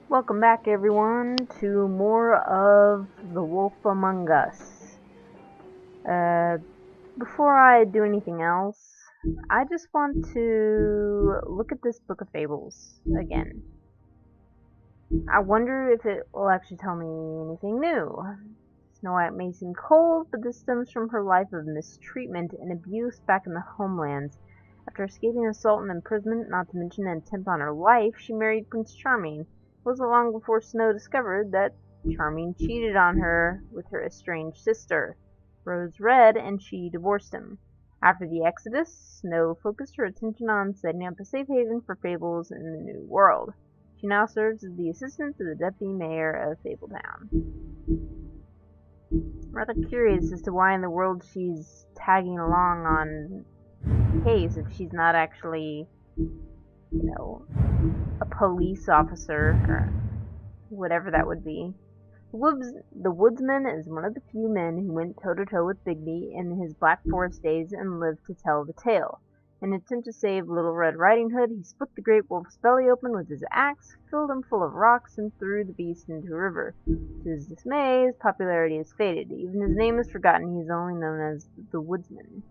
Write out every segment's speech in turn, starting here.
Welcome back, everyone, to more of The Wolf Among Us. Uh, Before I do anything else, I just want to look at this book of fables again. I wonder if it will actually tell me anything new. Snow White may seem cold, but this stems from her life of mistreatment and abuse back in the homelands. After escaping assault and imprisonment, not to mention an attempt on her life, she married Prince Charming. It wasn't long before Snow discovered that Charming cheated on her with her estranged sister, Rose Red, and she divorced him. After the Exodus, Snow focused her attention on setting up a safe haven for fables in the New World. She now serves as the assistant to the deputy mayor of Fabletown. I'm rather curious as to why in the world she's tagging along on the case if she's not actually, a police officer or whatever that would be. The woodsman is one of the few men who went toe-to-toe with Bigby in his Black Forest days and lived to tell the tale. In an attempt to save Little Red Riding Hood, he split the great wolf's belly open with his axe, filled him full of rocks, and threw the beast into a river. To his dismay, his popularity has faded. Even his name is forgotten. He is only known as the Woodsman.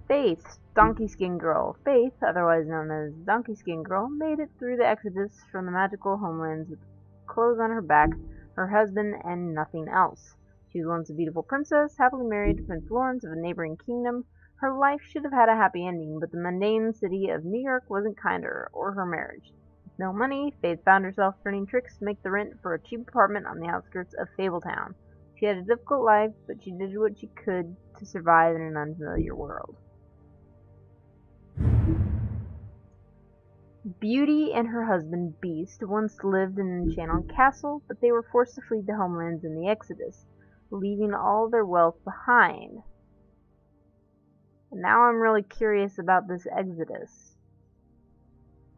Faith, Donkey Skin Girl. Faith, otherwise known as Donkey Skin Girl, made it through the Exodus from the magical homelands with clothes on her back, her husband, and nothing else. She was once a beautiful princess, happily married to Prince Lawrence of a neighboring kingdom. Her life should have had a happy ending, but the mundane city of New York wasn't kind to her or her marriage. With no money, Faith found herself turning tricks to make the rent for a cheap apartment on the outskirts of Fabletown. She had a difficult life, but she did what she could to survive in an unfamiliar world. Beauty and her husband Beast once lived in an enchanted castle, but they were forced to flee the homelands in the Exodus, leaving all their wealth behind. And now I'm really curious about this Exodus.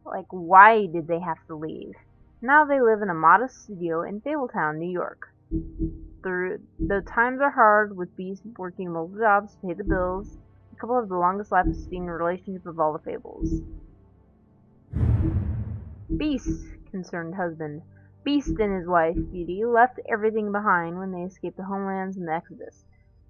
Like, why did they have to leave? Now they live in a modest studio in Fabletown, New York. Though times are hard, with Beast working multiple jobs to pay the bills, the couple have the longest lasting relationship of all the fables. Beast's concerned husband. Beast and his wife, Beauty, left everything behind when they escaped the homelands in the Exodus.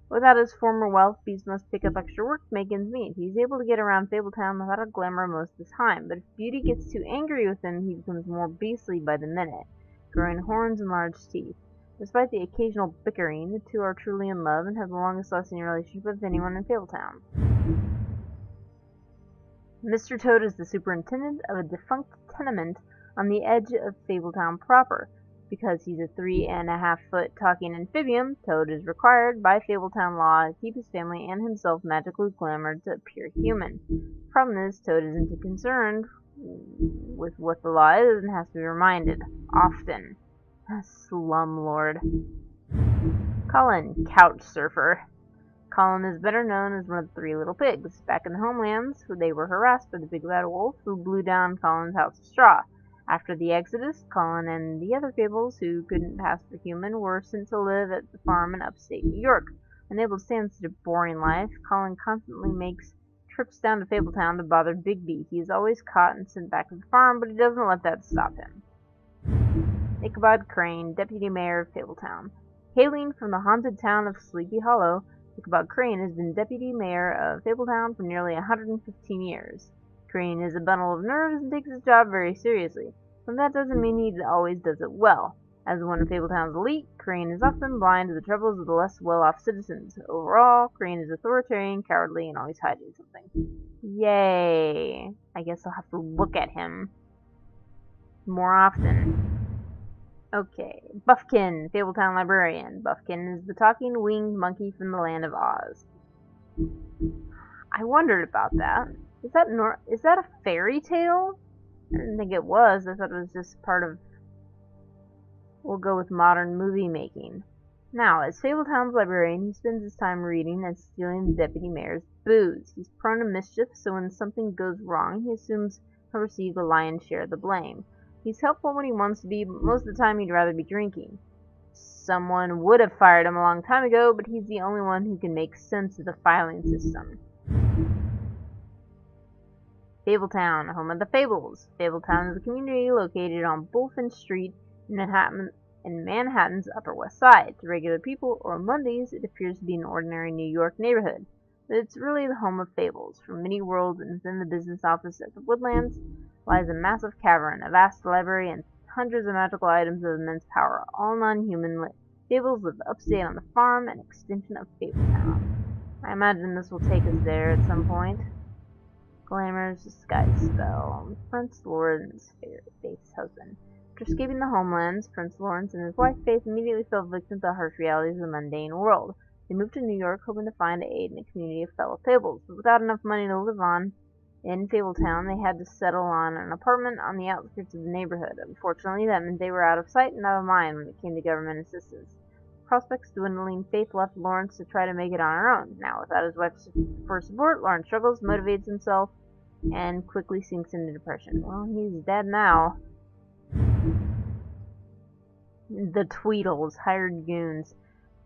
Without his former wealth, Beast must pick up extra work to make ends meet. He's able to get around Fabletown without a glamour most of the time, but if Beauty gets too angry with him, he becomes more beastly by the minute, growing horns and large teeth. Despite the occasional bickering, the two are truly in love and have the longest lasting relationship of anyone in Fabletown. Mr. Toad is the superintendent of a defunct tenement on the edge of Fabletown proper. Because he's a 3.5-foot talking amphibian, Toad is required by Fabletown law to keep his family and himself magically glamored to appear human. The problem is, Toad isn't too concerned with what the law is and has to be reminded, often. Slumlord. Colin, couch surfer. Colin is better known as one of the three little pigs. Back in the homelands, they were harassed by the big bad wolf who blew down Colin's house of straw. After the Exodus, Colin and the other fables who couldn't pass for human were sent to live at the farm in upstate New York. Unable to stand such a boring life, Colin constantly makes trips down to Fabletown to bother Bigby. He is always caught and sent back to the farm, but he doesn't let that stop him. Ichabod Crane, Deputy Mayor of Fabletown. Hailing from the haunted town of Sleepy Hollow, Ichabod Crane has been Deputy Mayor of Fabletown for nearly 115 years. Crane is a bundle of nerves and takes his job very seriously, but that doesn't mean he always does it well. As one of Fabletown's elite, Crane is often blind to the troubles of the less well-off citizens. Overall, Crane is authoritarian, cowardly, and always hiding something. Yay! I guess I'll have to look at him more often. Okay, Buffkin, Fabletown Librarian. Buffkin is the talking winged monkey from the land of Oz. I wondered about that. Is that a fairy tale? I didn't think it was. I thought it was just part of, we'll go with modern movie making. Now, as Fabletown's librarian, he spends his time reading and stealing the deputy mayor's booze. He's prone to mischief, so when something goes wrong, he assumes he'll receive the lion's share of the blame. He's helpful when he wants to be, but most of the time he'd rather be drinking. Someone would have fired him a long time ago, but he's the only one who can make sense of the filing system. Fabletown, home of the Fables. Fabletown is a community located on Bullfinch Street in Manhattan's Upper West Side. To regular people, or Mondays, it appears to be an ordinary New York neighborhood. But it's really the home of fables. From many worlds and within the business office at the Woodlands lies a massive cavern, a vast library, and hundreds of magical items of immense power, all non-human. Fables live upstate on the farm, an extension of Fabletown. I imagine this will take us there at some point. Glamour's disguise spell. Prince Lawrence, Faith's husband. After escaping the homelands, Prince Lawrence and his wife Faith immediately fell victim to the harsh realities of the mundane world. They moved to New York hoping to find aid in a community of fellow fables, but without enough money to live on in Fabletown, they had to settle on an apartment on the outskirts of the neighborhood. Unfortunately, that meant they were out of sight and out of mind when it came to government assistance. Prospects dwindling, Faith left Lawrence to try to make it on her own. Now, without his wife's support, Lawrence struggles, motivates himself, and quickly sinks into depression. Well, he's dead now. The Tweedles, hired goons.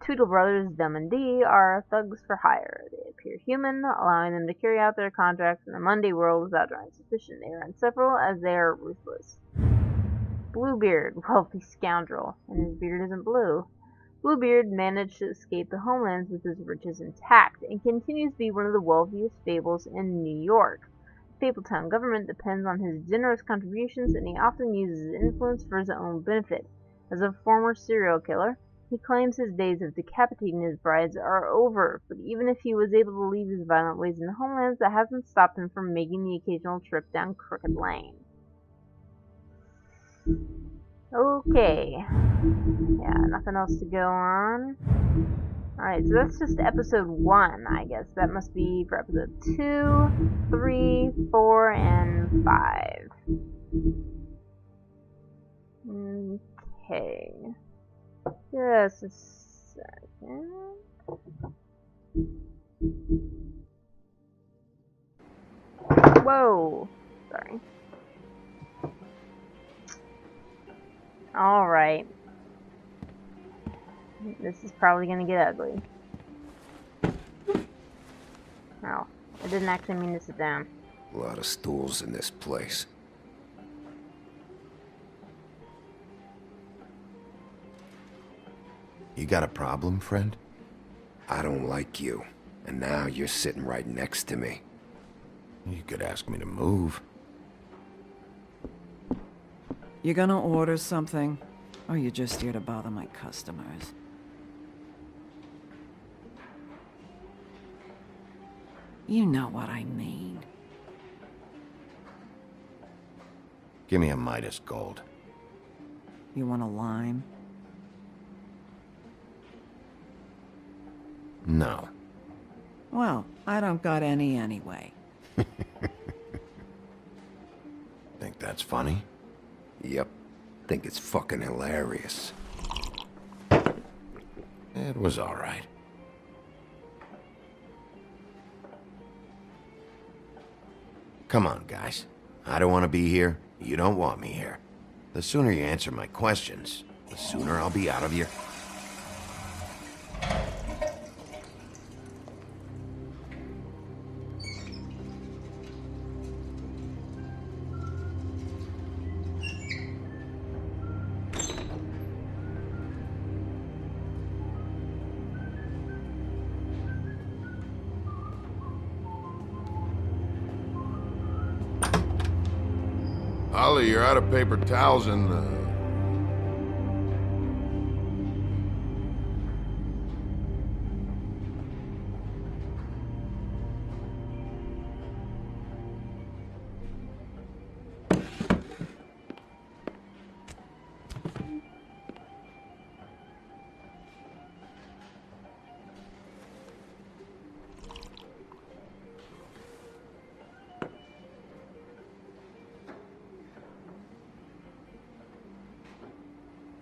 Tweedle brothers, Dumb and Dee, are thugs for hire. They appear human, allowing them to carry out their contracts in the Monday world without drawing suspicion. They are inseparable as they are ruthless. Bluebeard, wealthy scoundrel, and his beard isn't blue. Bluebeard managed to escape the homelands with his riches intact, and continues to be one of the wealthiest fables in New York. The Fabletown government depends on his generous contributions, and he often uses his influence for his own benefit. As a former serial killer, he claims his days of decapitating his brides are over, but even if he was able to leave his violent ways in the homelands, that hasn't stopped him from making the occasional trip down Crooked Lane. Okay. Yeah, nothing else to go on. Alright, so that's just episode 1, I guess. That must be for episode 2, 3, 4, and 5. Okay. Just a second. Whoa. Sorry. Alright. This is probably gonna get ugly. Oh, I didn't actually mean to sit down. A lot of stools in this place. You got a problem, friend? I don't like you, and now you're sitting right next to me. You could ask me to move. You gonna order something? Or you just here to bother my customers? You know what I mean. Give me a Midas Gold. You want a lime? No. Well, I don't got any anyway. Think that's funny? Yep. Think it's fucking hilarious. It was alright. Come on, guys. I don't want to be here. You don't want me here. The sooner you answer my questions, the sooner I'll be out of here. Ollie, you're out of paper towels and,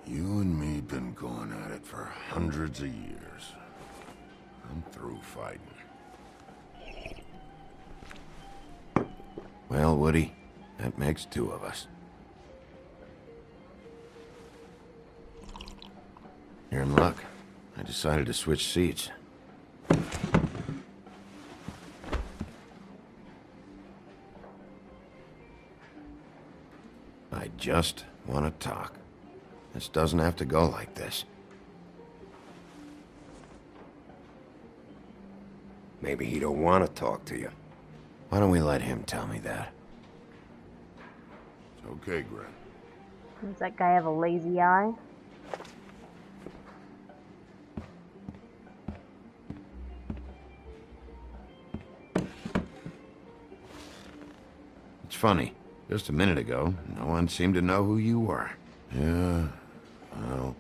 You and me been going at it for hundreds of years. I'm through fighting. Well, Woody, that makes 2 of us. You're in luck. I decided to switch seats. just want to talk. This doesn't have to go like this. Maybe he don't want to talk to you. Why don't we let him tell me that? It's okay, Gren. Does that guy have a lazy eye? It's funny. Just a minute ago, no one seemed to know who you were. Yeah, well,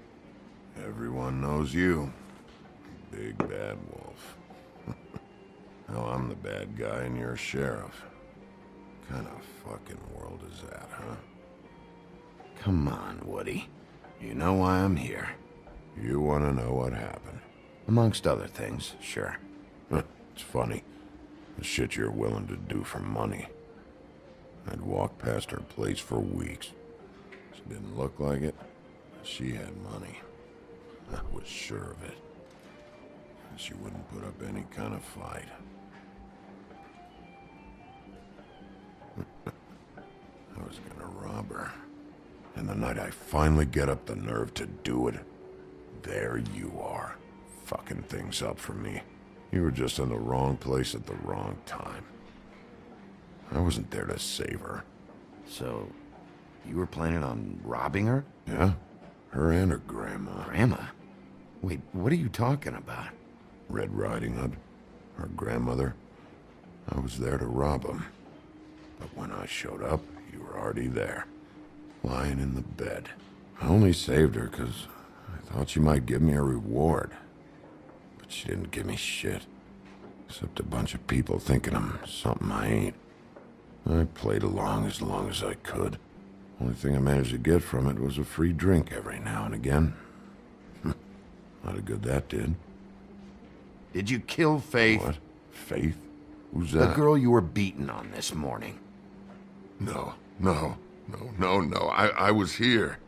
everyone knows you. Big bad wolf. Now I'm the bad guy and you're sheriff. Kind of fucking world is that, huh? Come on, Woody. You know why I'm here. You want to know what happened? Amongst other things, sure. It's funny. The shit you're willing to do for money. I'd walk past her place for weeks. She didn't look like it, but she had money. I was sure of it. She wouldn't put up any kind of fight. I was gonna rob her. And the night I finally get up the nerve to do it, there you are, fucking things up for me. You were just in the wrong place at the wrong time. I wasn't there to save her. So, you were planning on robbing her? Yeah? Her and her grandma. Grandma? Wait, what are you talking about? Red Riding Hood. Her grandmother. I was there to rob them. But when I showed up, you were already there. Lying in the bed. I only saved her because I thought she might give me a reward. But she didn't give me shit. Except a bunch of people thinking I'm something I ain't. I played along as I could. Only thing I managed to get from it was a free drink every now and again. Not a good that did. Did you kill Faith? What? Faith? Who's The that? girl you were beaten on this morning. No. I was here.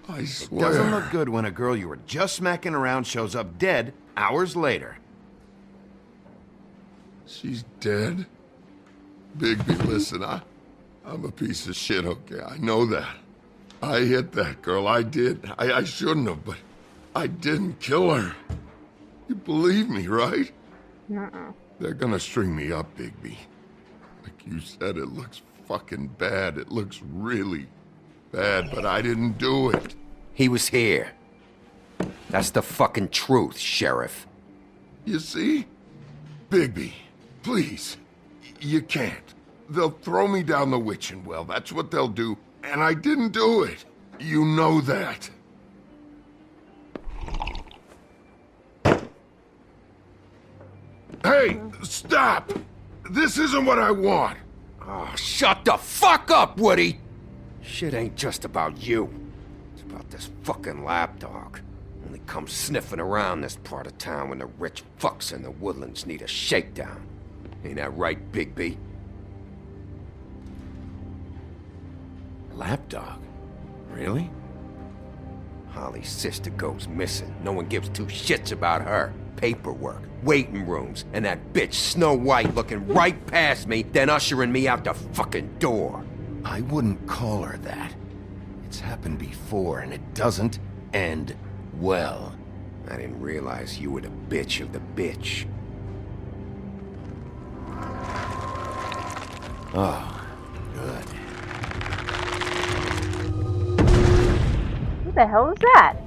I swear. Doesn't look good when a girl you were just smacking around shows up dead hours later. She's dead? Bigby, listen, I'm a piece of shit, okay? I know that. I hit that girl, I did. I shouldn't have, but I didn't kill her. You believe me, right? Nuh-uh. They're gonna string me up, Bigby. Like you said, it looks fucking bad. It looks really bad, but I didn't do it. He was here. That's the fucking truth, Sheriff. You see? Bigby, please. You can't. They'll throw me down the witching well. That's what they'll do. And I didn't do it. You know that. Hey, stop! This isn't what I want. Oh, shut the fuck up, Woody! Shit ain't just about you. It's about this fucking lapdog. Only comes sniffing around this part of town when the rich fucks in the woodlands need a shakedown. Ain't that right, Bigby? Lapdog? Really? Holly's sister goes missing. No one gives two shits about her. Paperwork, waiting rooms, and that bitch Snow White looking right past me, then ushering me out the fucking door. I wouldn't call her that. It's happened before, and it doesn't end well. I didn't realize you were the bitch of the bitch. Oh, good. What the hell is that?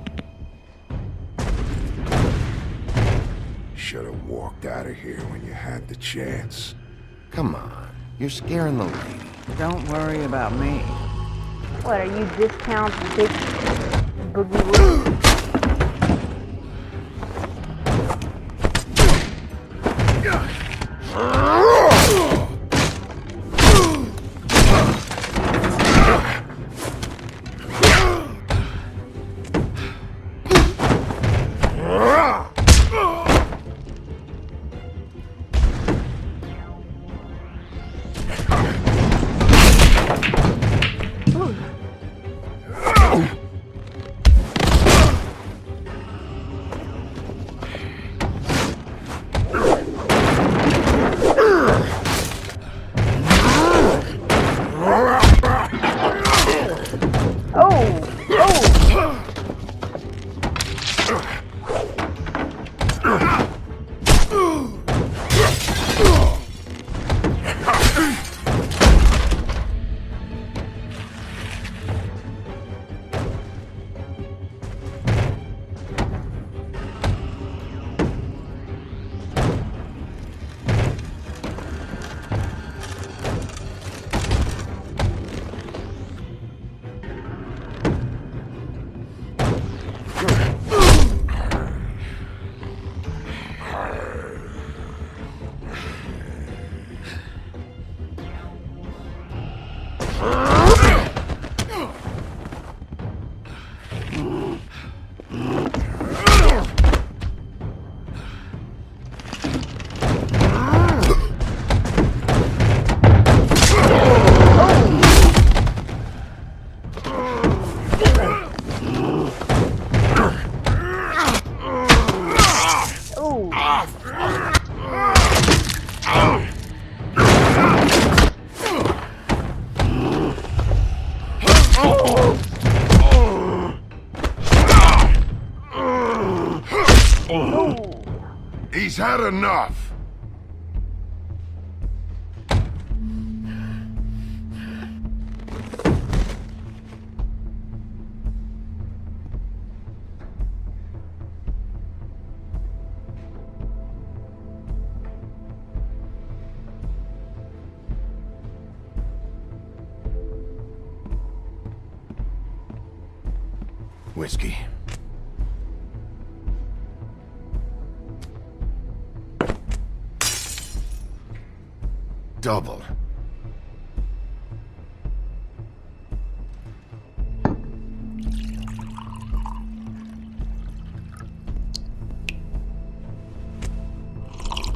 Should have walked out of here when you had the chance. Come on, you're scaring the lady. Don't worry about me. What, are you discount big boogie woogie? He's had enough. Whiskey. Double.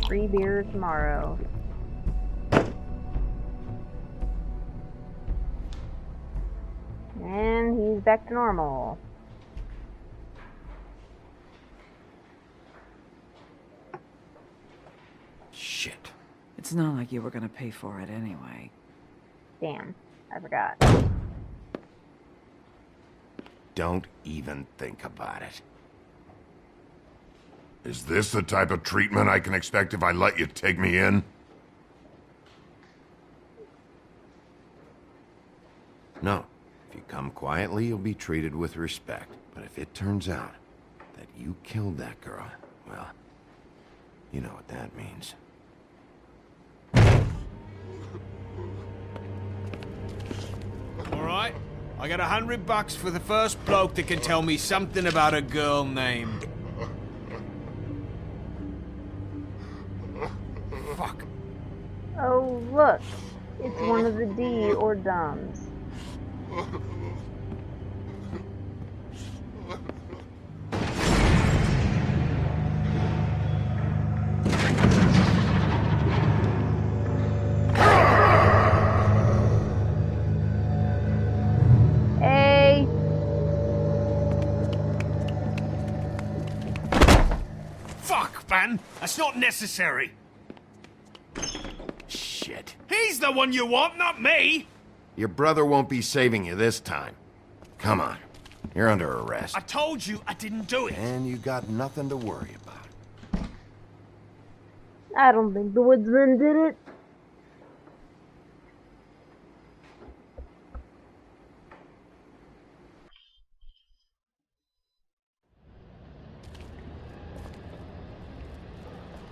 Free beer tomorrow. And he's back to normal. Shit. It's not like you were gonna pay for it anyway. Damn, I forgot. Don't even think about it. Is this the type of treatment I can expect if I let you take me in? No. If you come quietly, you'll be treated with respect. But if it turns out that you killed that girl, well, you know what that means. All right, I got $100 for the first bloke that can tell me something about a girl named... Fuck. Oh, look. It's one of the D or dumbs. Hey. Fuck, man. That's not necessary. Shit. He's the one you want, not me. Your brother won't be saving you this time. Come on. You're under arrest. I told you I didn't do it. And you got nothing to worry about. I don't think the woodsman did it.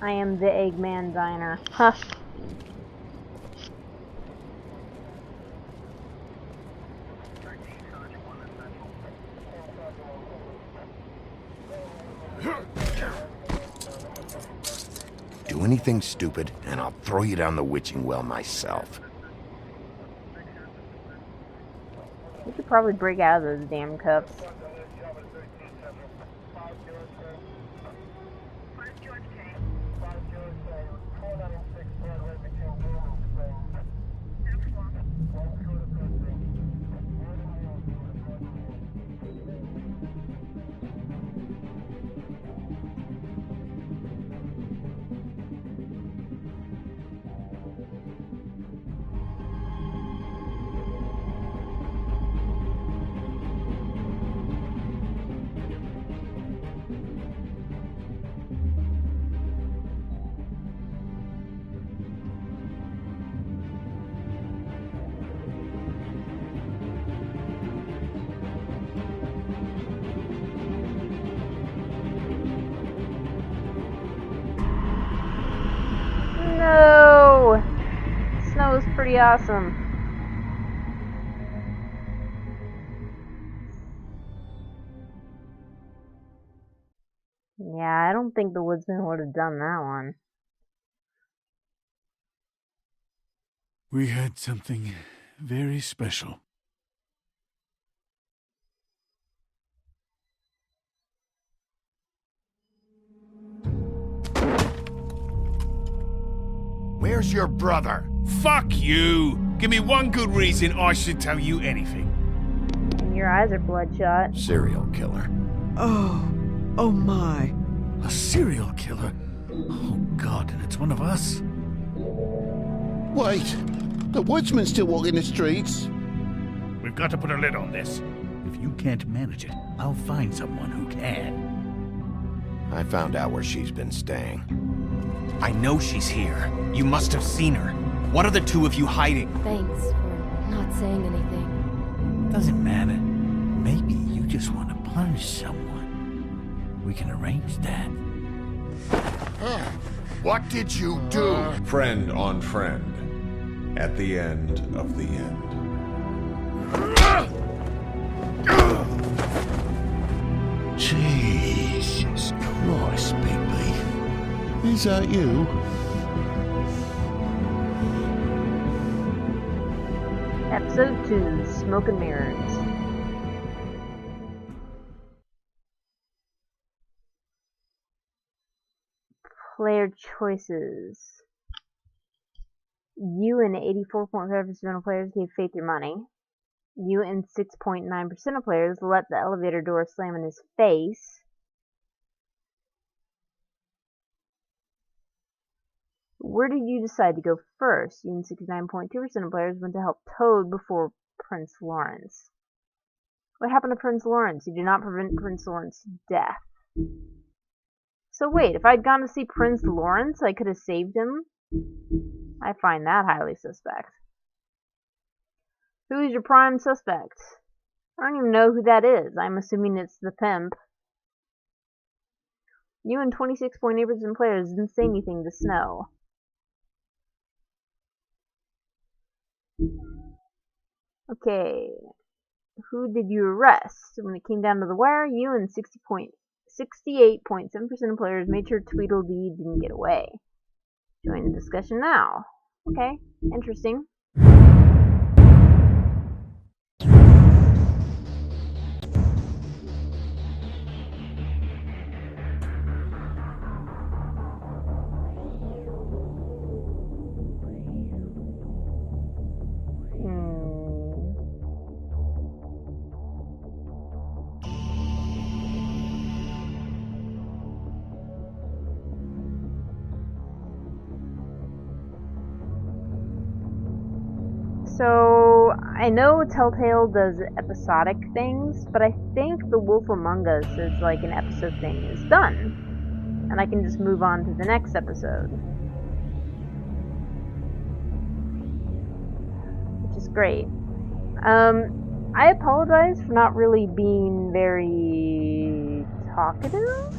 I am the Eggman Diner. Huh. Do anything stupid, and I'll throw you down the witching well myself. We could probably break out of those damn cups. No! Snow is pretty awesome. Yeah, I don't think the woodsman would have done that one. We had something very special. Where's your brother? Fuck you. Give me one good reason I should tell you anything. And your eyes are bloodshot. Serial killer. Oh my. A serial killer? Oh, God, and it's one of us? Wait, the woodsman's still walking the streets. We've got to put a lid on this. If you can't manage it, I'll find someone who can. I found out where she's been staying. I know she's here. You must have seen her. What are the two of you hiding? Thanks for not saying anything. Doesn't matter. Maybe you just want to punish someone. We can arrange that. What did you do? Friend on friend. At the end of the end. Jesus Christ, Bigby. Is that you? Episode 2, Smoke and Mirrors. Player choices. You and 84.5% of players gave Faith your money. You and 6.9% of players let the elevator door slam in his face. Where did you decide to go first? You and 69.2% of players went to help Toad before Prince Lawrence. What happened to Prince Lawrence? You did not prevent Prince Lawrence's death. So wait, if I'd gone to see Prince Lawrence, I could have saved him? I find that highly suspect. Who is your prime suspect? I don't even know who that is. I'm assuming it's the pimp. You and 26.8% of players didn't say anything to Snow. Okay. Who did you arrest? When it came down to the wire, you and 68.7% of players made sure Tweedledee didn't get away. Join the discussion now. Okay, interesting. So, I know Telltale does episodic things, but I think The Wolf Among Us is like an episode thing is done. And I can just move on to the next episode. Which is great. I apologize for not really being very talkative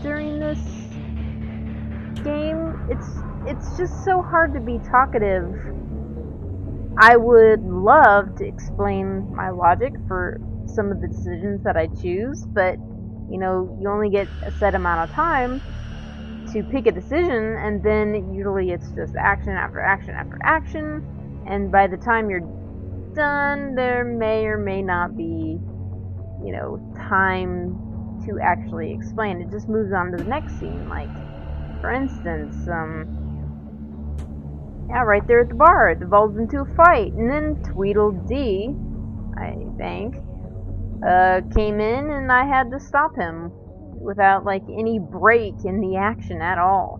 during this game. It's just so hard to be talkative. I would love to explain my logic for some of the decisions that I choose, but, you know, you only get a set amount of time to pick a decision, and then usually it's just action after action after action, and by the time you're done, there may or may not be, you know, time to actually explain. It just moves on to the next scene, like, for instance, yeah, right there at the bar, it devolves into a fight, and then Tweedledee, I think, came in, and I had to stop him without, like, any break in the action at all.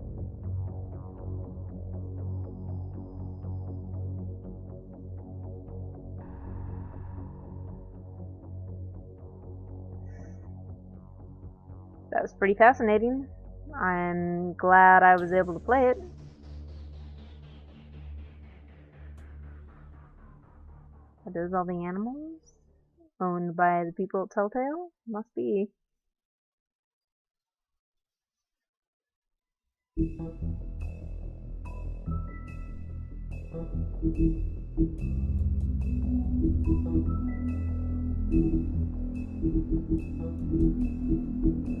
That was pretty fascinating. I'm glad I was able to play it. Are those all the animals? Owned by the people at Telltale? Must be.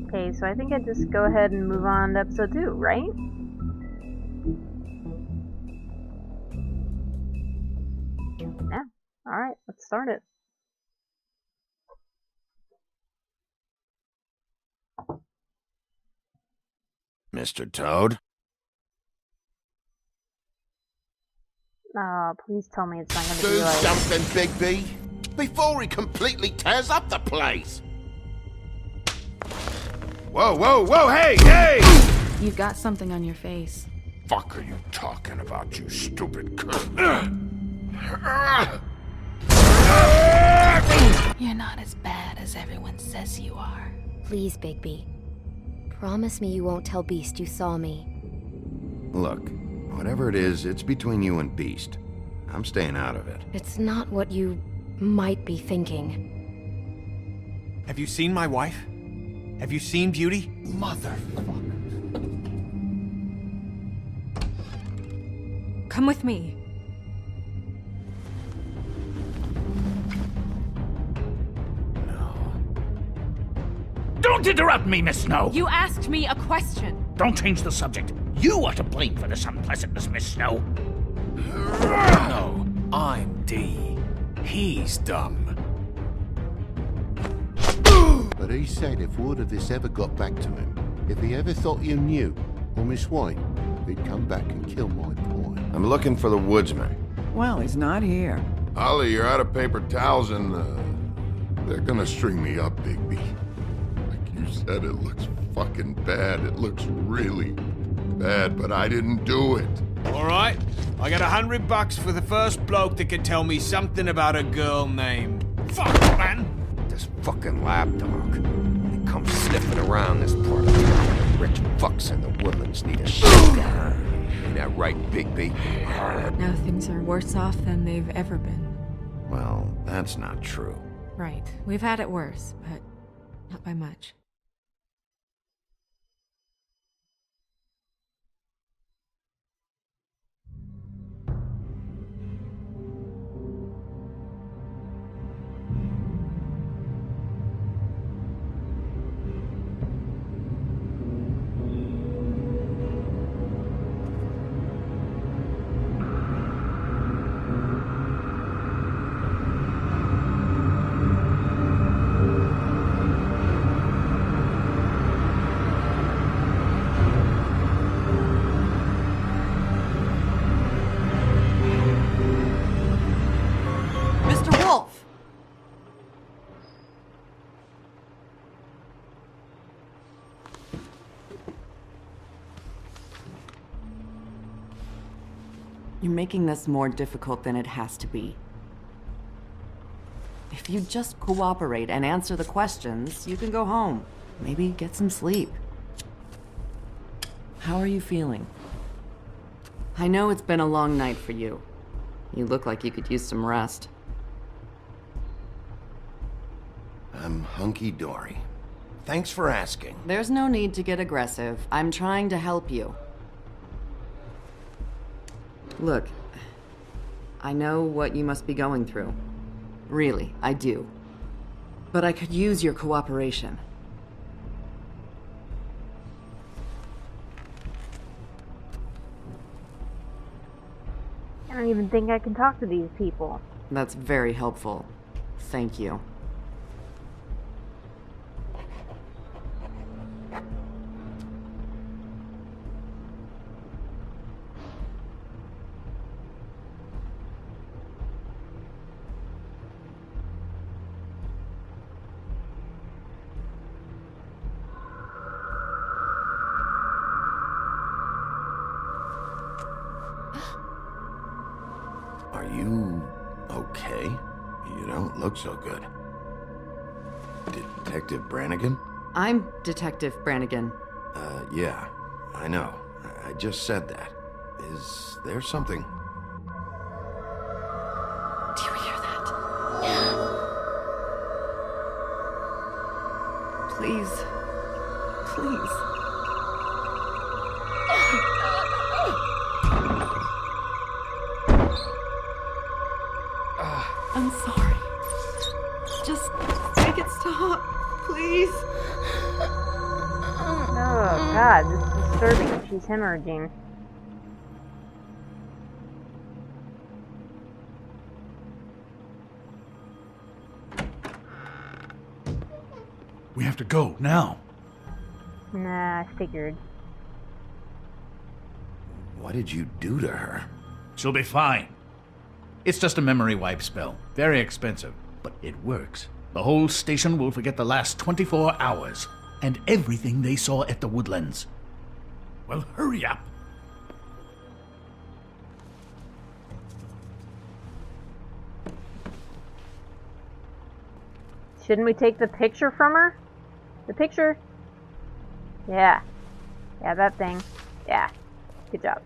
Okay, so I think I just go ahead and move on to episode 2, right? Yeah. Alright, let's start it. Mr. Toad? Please tell me it's not going to Do be like... something, Bigby, before he completely tears up the place. Whoa, whoa, whoa, hey, hey! You've got something on your face. Fuck are you talking about, you stupid cunt? You're not as bad as everyone says you are. Please, Bigby. Promise me you won't tell Beast you saw me. Look, whatever it is, it's between you and Beast. I'm staying out of it. It's not what you might be thinking. Have you seen my wife? Have you seen Beauty? Motherfucker. Come with me. Don't interrupt me, Miss Snow! You asked me a question. Don't change the subject. You are to blame for this unpleasantness, Miss Snow. No, I'm D. He's dumb. But he said if word of this ever got back to him, if he ever thought you knew, or Miss White, he'd come back and kill my boy. I'm looking for the woodsman. Well, he's not here. Ollie, you're out of paper towels and, they're gonna string me up, Bigby. Like you said, it looks fucking bad. It looks really bad, but I didn't do it. All right, I got $100 for the first bloke that can tell me something about a girl named... Fuck, man! This fucking lapdog. He comes sniffing around this part of town. The rich fucks in the woodlands need a shotgun. Ain't that right, Bigby? Now things are worse off than they've ever been. Well, that's not true. Right. We've had it worse, but not by much. You're making this more difficult than it has to be. If you just cooperate and answer the questions, you can go home. Maybe get some sleep. How are you feeling? I know it's been a long night for you. You look like you could use some rest. I'm hunky-dory. Thanks for asking. There's no need to get aggressive. I'm trying to help you. Look, I know what you must be going through. Really, I do. But I could use your cooperation. I don't even think I can talk to these people. That's very helpful. Thank you. Are you okay? You don't look so good. Detective Brannigan? I'm Detective Brannigan. Yeah, I know. I just said that. Is there something? Do you hear that? Please. Please. I'm sorry. Just make it stop, please. Oh god, this is disturbing. She's hemorrhaging. We have to go, now. Nah, I figured. What did you do to her? She'll be fine. It's just a memory wipe spell. Very expensive, but it works. The whole station will forget the last 24 hours and everything they saw at the Woodlands. Well, hurry up. Shouldn't we take the picture from her? The picture? Yeah. Yeah, that thing. Yeah. Good job.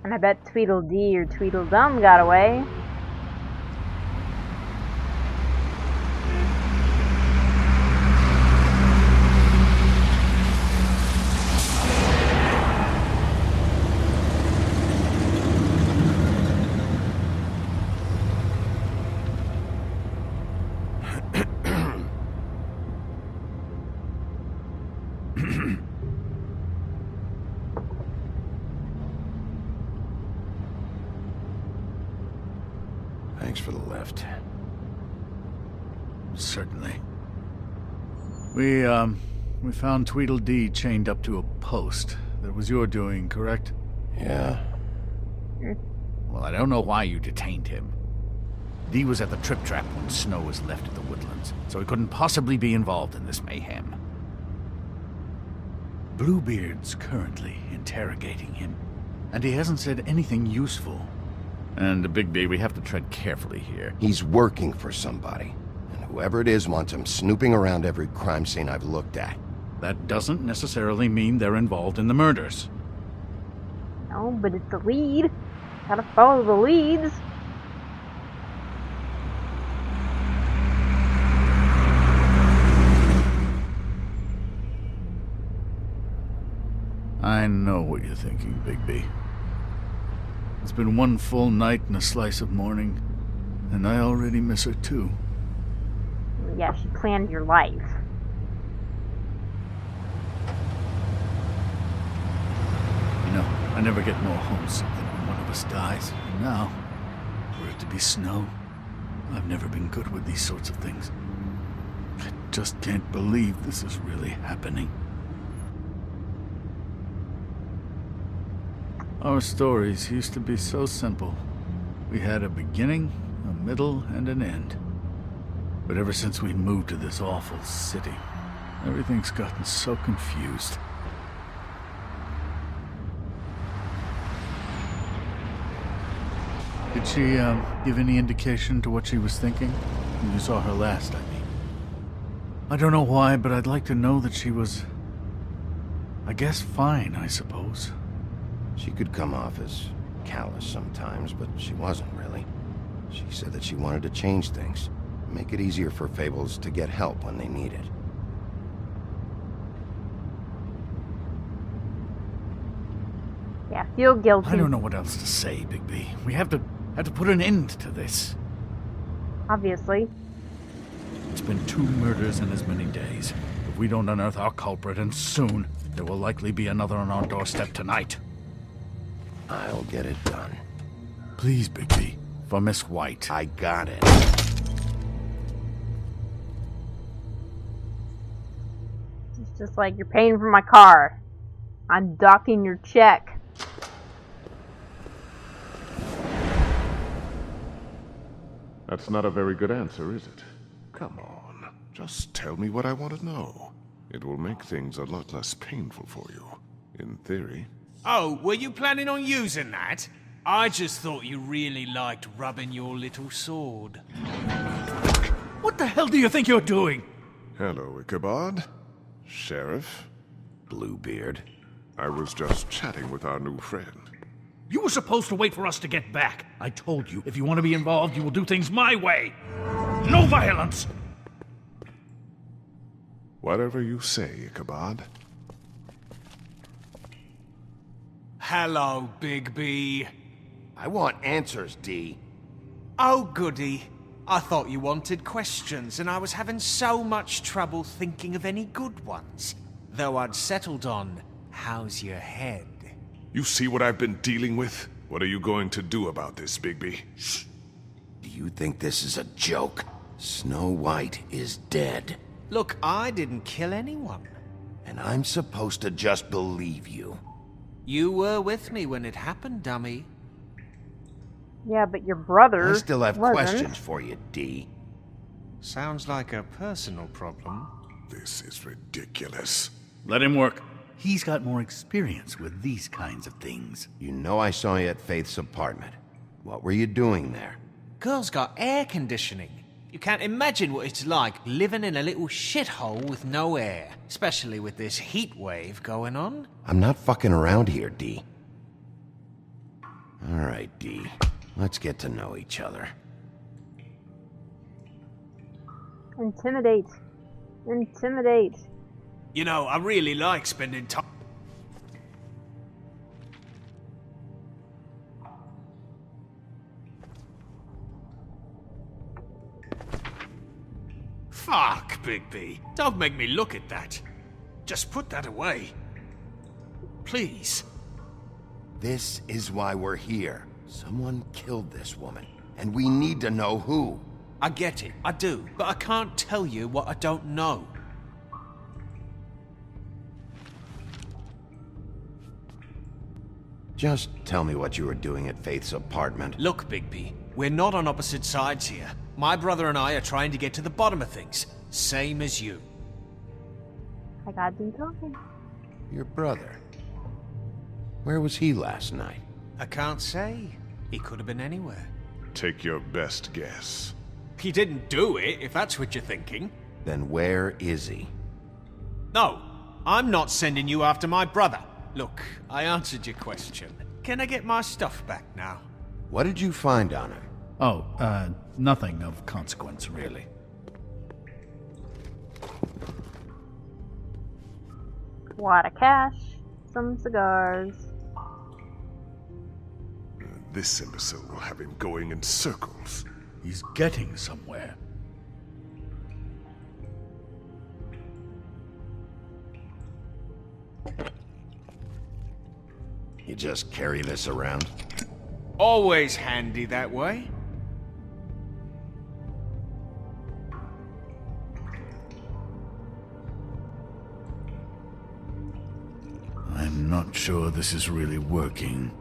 And I bet Tweedledee or Tweedledum got away. Thanks for the lift. Certainly. We found Tweedledee chained up to a post. That was your doing, correct? Yeah. Well, I don't know why you detained him. Dee was at the Trip Trap when Snow was left at the Woodlands, so he couldn't possibly be involved in this mayhem. Bluebeard's currently interrogating him, and he hasn't said anything useful. And Bigby, we have to tread carefully here. He's working for somebody, and whoever it is wants him snooping around every crime scene I've looked at. That doesn't necessarily mean they're involved in the murders. No, but it's the lead. Gotta follow the leads. I know what you're thinking, Bigby. It's been one full night and a slice of morning, and I already miss her too. Yeah, she planned your life. You know, I never get more homesick than when one of us dies. And now, for it to be Snow, I've never been good with these sorts of things. I just can't believe this is really happening. Our stories used to be so simple. We had a beginning, a middle, and an end. But ever since we moved to this awful city, everything's gotten so confused. Did she, give any indication to what she was thinking? When you saw her last, I mean. I don't know why, but I'd like to know that she was, I guess, fine, I suppose. She could come off as callous sometimes, but she wasn't really. She said that she wanted to change things, make it easier for Fables to get help when they need it. Yeah, feel guilty. I don't know what else to say, Bigby. We have to put an end to this. Obviously. It's been 2 murders in as many days. If we don't unearth our culprit, and soon, there will likely be another on our doorstep tonight. I'll get it done. Please, Bigby. For Miss White. I got it. It's just like you're paying for my car. I'm docking your check. That's not a very good answer, is it? Come on. Just tell me what I want to know. It will make things a lot less painful for you. In theory. Oh, were you planning on using that? I just thought you really liked rubbing your little sword. What the hell do you think you're doing? Hello, Ichabod. Sheriff. Bluebeard. I was just chatting with our new friend. You were supposed to wait for us to get back. I told you, if you want to be involved, you will do things my way. No violence! Whatever you say, Ichabod. Hello, Bigby. I want answers, Dee. Oh, goody. I thought you wanted questions, and I was having so much trouble thinking of any good ones. Though I'd settled on, how's your head? You see what I've been dealing with? What are you going to do about this, Bigby? Shh. Do you think this is a joke? Snow White is dead. Look, I didn't kill anyone. And I'm supposed to just believe you. You were with me when it happened, dummy. Yeah, but your brother I still have wasn't. questions for you, Dee. Sounds like a personal problem. This is ridiculous. Let him work. He's got more experience with these kinds of things. You know I saw you at Faith's apartment. What were you doing there? Girl's got air conditioning. You can't imagine what it's like living in a little shithole with no air, especially with this heat wave going on. I'm not fucking around here, Dee. All right, Dee. Let's get to know each other. Intimidate. Intimidate. You know, I really like spending time. Fuck, Bigby. Don't make me look at that. Just put that away. Please. This is why we're here. Someone killed this woman, and we need to know who. I get it, I do, but I can't tell you what I don't know. Just tell me what you were doing at Faith's apartment. Look, Bigby, we're not on opposite sides here. My brother and I are trying to get to the bottom of things, same as you. I got you talking. Your brother. Where was he last night? I can't say. He could have been anywhere. Take your best guess. He didn't do it, if that's what you're thinking. Then where is he? No, I'm not sending you after my brother. Look, I answered your question. Can I get my stuff back now? What did you find on him? Oh, nothing of consequence, really. Wad of cash, some cigars. This imbecile will have him going in circles. He's getting somewhere. You just carry this around? Always handy that way. I'm not sure this is really working.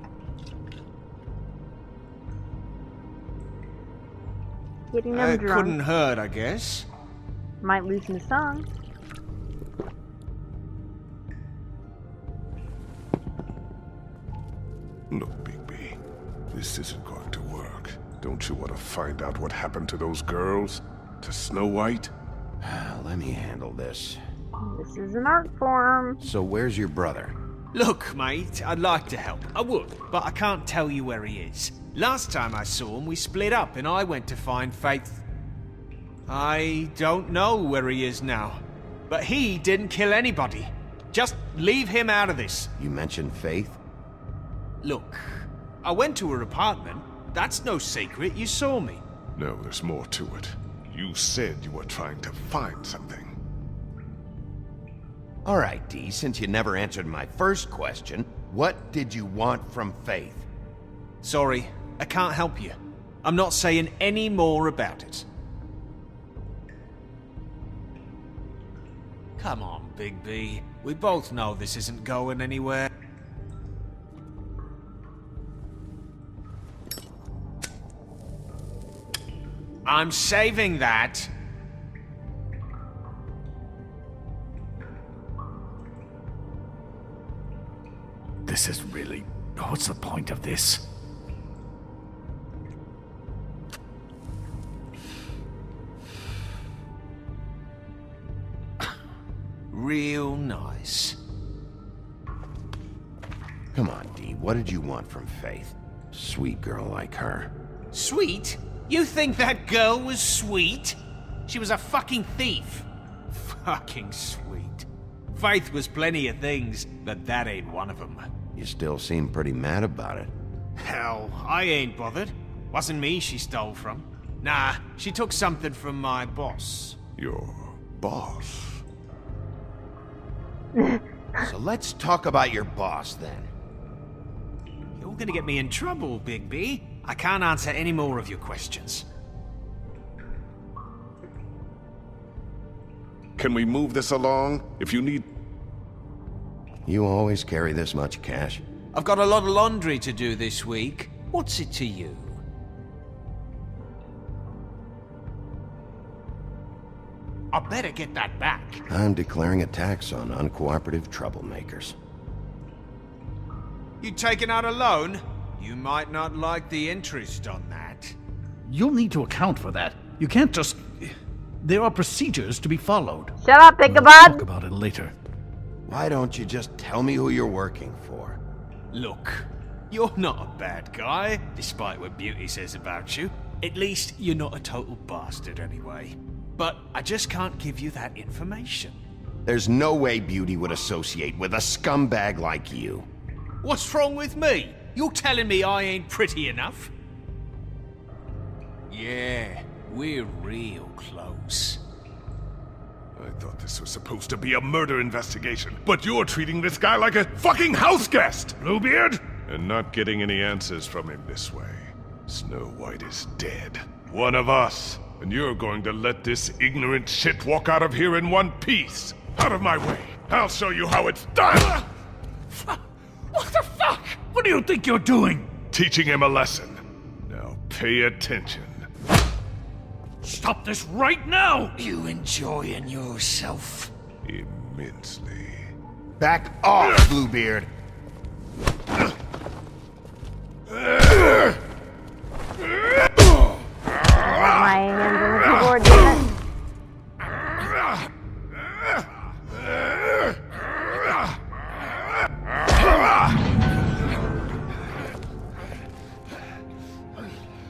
Getting them drunk. Couldn't hurt, I guess. Might loosen the song. Look, Bigby, this isn't going to work. Don't you want to find out what happened to those girls? To Snow White? Let me handle this. This is an art form. So where's your brother? Look, mate, I'd like to help. I would, but I can't tell you where he is. Last time I saw him, we split up and I went to find Faith. I don't know where he is now. But he didn't kill anybody. Just leave him out of this. You mentioned Faith? Look, I went to her apartment. That's no secret. You saw me. No, there's more to it. You said you were trying to find something. All right, Dee, since you never answered my first question, what did you want from Faith? Sorry, I can't help you. I'm not saying any more about it. Come on, Bigby. We both know this isn't going anywhere. I'm saving that. This is really... What's the point of this? Real nice. Come on, Dee, what did you want from Faith? Sweet girl like her. Sweet? You think that girl was sweet? She was a fucking thief. Fucking sweet. Faith was plenty of things, but that ain't one of them. You still seem pretty mad about it. Hell, I ain't bothered. Wasn't me she stole from. Nah, she took something from my boss. Your boss? So let's talk about your boss, then. You're gonna get me in trouble, Bigby. I can't answer any more of your questions. Can we move this along? If you need... You always carry this much cash? I've got a lot of laundry to do this week. What's it to you? I better get that back. I'm declaring a tax on uncooperative troublemakers. You taking out a loan? You might not like the interest on that. You'll need to account for that. You can't just... There are procedures to be followed. Shut up, We'll Ichabod! talk about it later. Why don't you just tell me who you're working for? Look, you're not a bad guy, despite what Beauty says about you. At least, you're not a total bastard anyway. But I just can't give you that information. There's no way Beauty would associate with a scumbag like you. What's wrong with me? You're telling me I ain't pretty enough? Yeah, we're real close. I thought this was supposed to be a murder investigation, but you're treating this guy like a fucking house guest, Bluebeard! And not getting any answers from him this way. Snow White is dead. One of us. And you're going to let this ignorant shit walk out of here in one piece. Out of my way. I'll show you how it's done! What the fuck? What do you think you're doing? Teaching him a lesson. Now pay attention. Stop this right now! You enjoying yourself? Immensely. Back off, Bluebeard! My hands on the keyboard, damn it.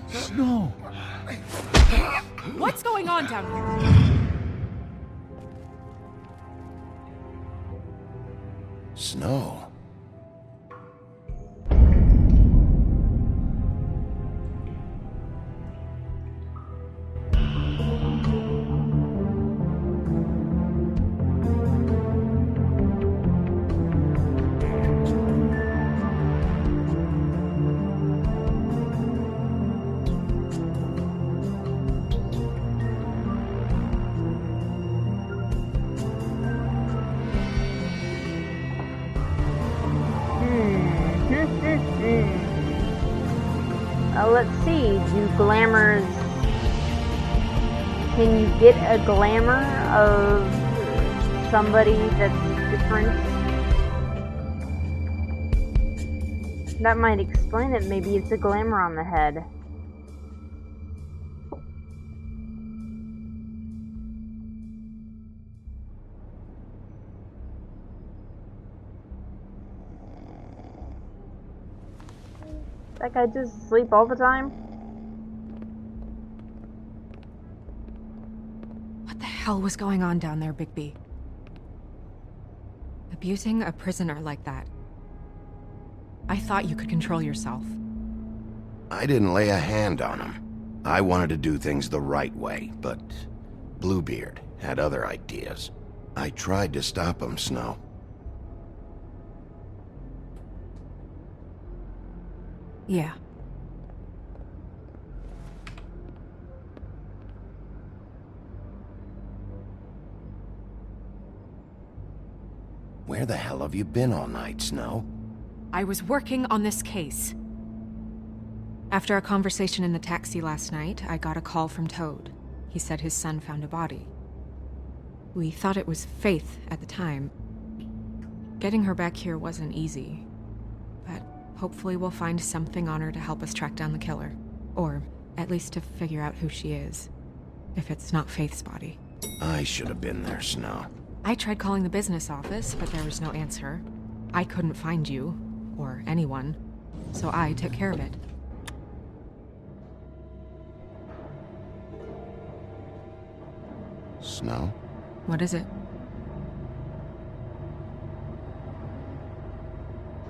Snow! What's going on down here? Snow. Let's see, do glamours... Can you get a glamour of somebody that's different? That might explain it. Maybe it's a glamour on the head. That guy just asleep all the time? What the hell was going on down there, Bigby? Abusing a prisoner like that. I thought you could control yourself. I didn't lay a hand on him. I wanted to do things the right way, but Bluebeard had other ideas. I tried to stop him, Snow. Yeah. Where the hell have you been all night, Snow? I was working on this case. After a conversation in the taxi last night, I got a call from Toad. He said his son found a body. We thought it was Faith at the time. Getting her back here wasn't easy, but hopefully we'll find something on her to help us track down the killer. Or at least to figure out who she is, if it's not Faith's body. I should have been there, Snow. I tried calling the business office, but there was no answer. I couldn't find you, or anyone, so I took care of it. Snow? What is it?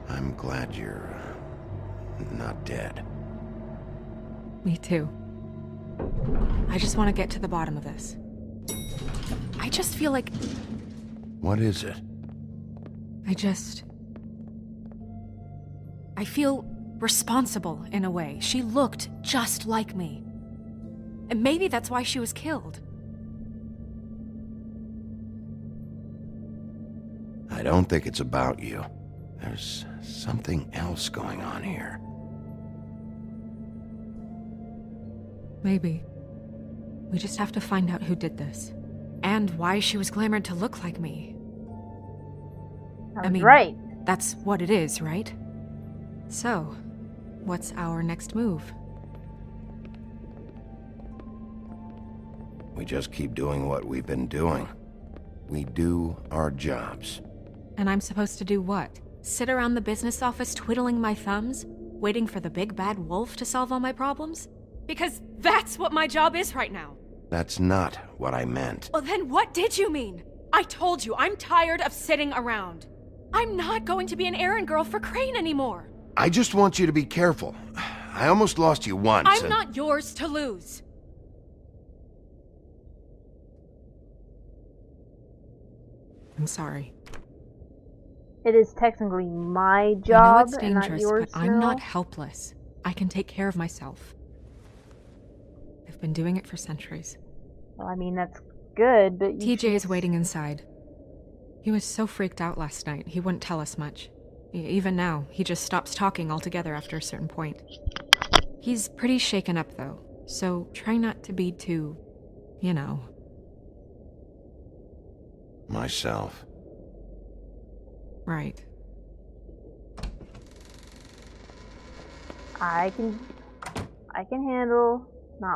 I'm glad you're not dead. Me too. I just want to get to the bottom of this. I just feel like... What is it? I feel responsible in a way. She looked just like me. And maybe that's why she was killed. I don't think it's about you. There's something else going on here. Maybe. We just have to find out who did this. And why she was glamored to look like me. I was right. That's what it is, right? So, what's our next move? We just keep doing what we've been doing. We do our jobs. And I'm supposed to do what? Sit around the business office twiddling my thumbs, waiting for the big bad wolf to solve all my problems? Because that's what my job is right now. That's not what I meant. Well, then what did you mean? I told you, I'm tired of sitting around. I'm not going to be an errand girl for Crane anymore. I just want you to be careful. I almost lost you once. I'm not yours to lose. I'm sorry. It is technically my job I know it's and not dangerous, yours, but I'm Snow. not helpless. I can take care of myself. I've been doing it for centuries. Well, I mean, that's good, but TJ is waiting inside. He was so freaked out last night, he wouldn't tell us much. Even now, he just stops talking altogether after a certain point. He's pretty shaken up, though, so try not to be too, you know. Myself. Right. I can handle